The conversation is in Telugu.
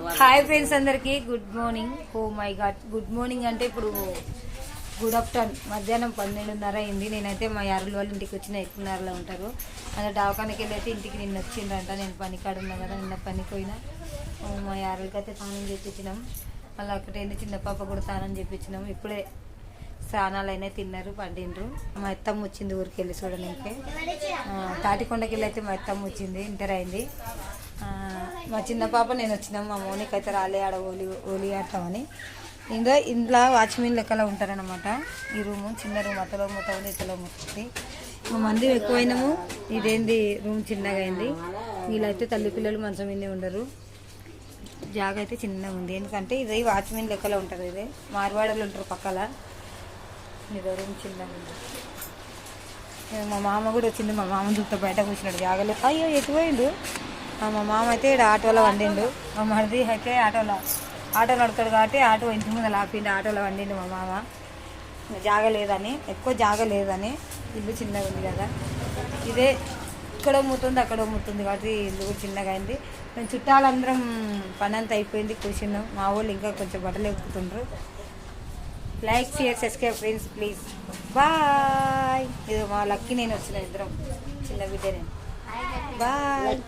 హాయ్ ఫ్రెండ్స్ అందరికి good morning. Oh my god, good morning అంటే ఇప్పుడు గుడ్ ఆఫ్టర్నూన్. మధ్యాహ్నం 12:30 అయింది. నేనైతే మా యారుల వాళ్ళ ఇంటికి వచ్చిన, ఎక్కున్నారులో ఉంటారు. అలా దవాఖానకి వెళ్ళి అయితే ఇంటికి నిన్న వచ్చిండ్రంట. నేను పనికాడు ఉన్నా కదా, నిన్న పనికి పోయినా. మా యారులకి అయితే స్నానం చేయించినాం. మళ్ళీ అక్కడైంది చిన్న పాప కూడా స్నానం చేయించినాం. ఇప్పుడే స్నానాలు అయినా తిన్నారు, పండిండ్రు. మా అత్తమ్మ వచ్చింది ఊరికి వెళ్ళి చూడడానికి. తాటికొండకి వెళ్ళి అయితే మా అత్తమ్మ వచ్చింది, ఇంటర్ అయింది. మా చిన్న పాప నేను వచ్చినాం. మా మౌనికి అయితే రాలే, ఆడ ఓలి ఆడతామని. ఇంట్లో వాచ్మెన్ లెక్కలో ఉంటారనమాట. ఈ రూము చిన్న రూమ్, అతలో మొత్తం ఇతలో మొత్తం. మంది ఎక్కువైనాము, ఇదేంది రూమ్ చిన్నగా అయింది. వీళ్ళైతే తల్లి పిల్లలు మంచం మీదే ఉండరు. జాగ అయితే చిన్నగా ఉంది, ఎందుకంటే ఇది వాచ్మెన్ లెక్కలో ఉంటారు. ఇదే మార్వాడలు ఉంటారు పక్కల. ఇదో రూమ్ చిన్నగా ఉంది. మా మామ కూడా వచ్చింది. మా మామ చూస్తే బయట కూర్చున్నాడు, జాగలేదు. అయ్యో ఎటుపోయిండు. మా మామ అయితే ఇక్కడ ఆటోలో వండిండు. మా మరిది అయితే ఆటోలో నడుతాడు కాబట్టి ఆటో ఇంటి ముందు ఆపిండు, ఆటోలో వండిండు మా మామ. జాగ లేదని, ఎక్కువ జాగ లేదని. ఇల్లు చిన్నగా ఉంది కదా, ఇదే ఇక్కడ ముతుంది అక్కడ ముతుంది కాబట్టి ఇల్లు కూడా చిన్నగా అయింది. మేము చుట్టాలందరం పని అంతా అయిపోయింది, కూర్చున్నాం. మా వాళ్ళు ఇంకా కొంచెం బట్టలు ఎక్కుతుండ్రు. Like share subscribe friends please, bye. ఇది మా లక్కీ నేను వచ్చిన, ఇద్దరం చిన్న బిడ్డ నేను. బాయ్.